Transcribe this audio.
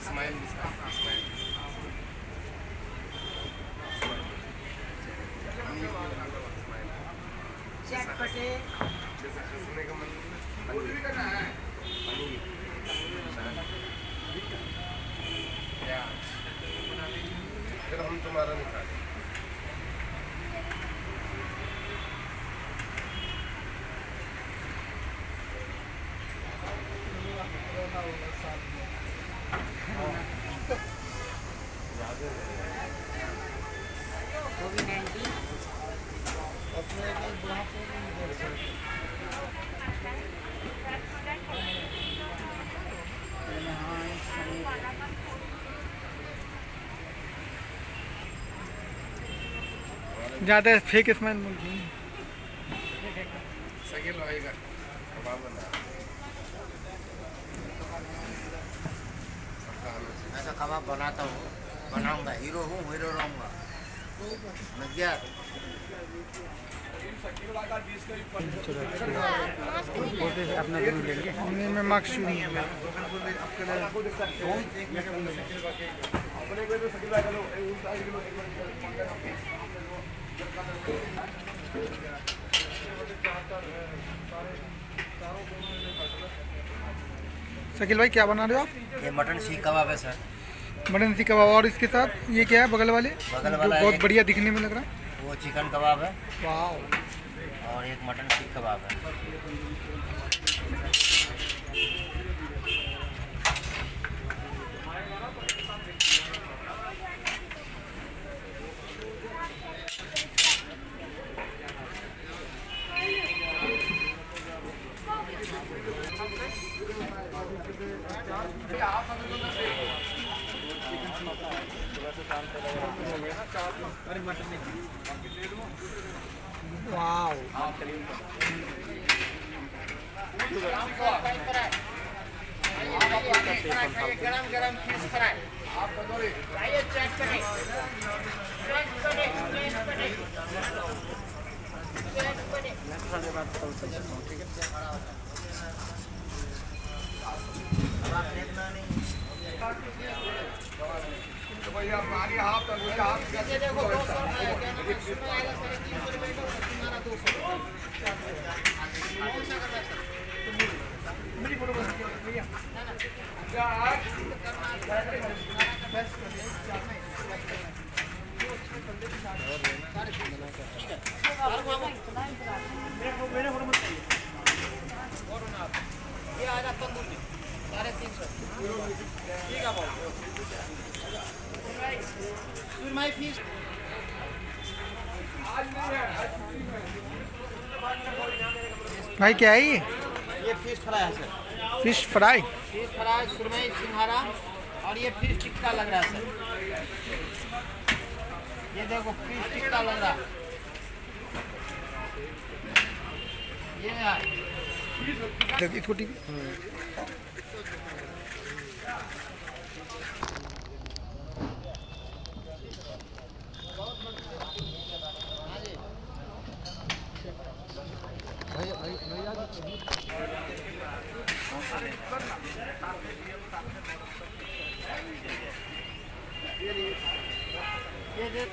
Smile smile चटपटे सुनने का मन फिर हम तुम्हारा नहीं खाते। कोविड-19 ज़्यादा फेक स्माइल सकेल आएगा कबाब बना मैं तो कबाब बनाता हूँ, बनाऊंगा, हीरो हूँ, हीरो रहूँगा। समझ गया? अपना लेंगे मैं मार्क्स शकील भाई क्या बना रहे हो आप? ये मटन सीख कबाब है सर। मटन सीख कबाब। और इसके साथ ये क्या है बगल वाले बगल जो वाला बहुत एक- बढ़िया दिखने में लग रहा है? वो चिकन कबाब है वाह। और एक मटन सीख कबाब है। वाह। गरम गरम फिश फ्राई आइए चेक करें। तो भैया हमारी हाथ ये देखो 200 है, क्या नाम है? इसमें आएगा 350 रुपए का और तुम्हारा 200। कौन सा करना है सर? मेरी फोटो बस भैया। मेरे फोटो मत चाहिए। ये आएगा तंदूरी 350। ठीक है भाई। सुरमई फिश भाई क्या है ये फिश फ्राई है sir. Fish fry? Fish fry, सुरमई, सिंघाड़ा और ये फिश टिक्का लग रहा है सर। ये देखो फिश टिक्का लग रहा है। ये है इसको टीवी ये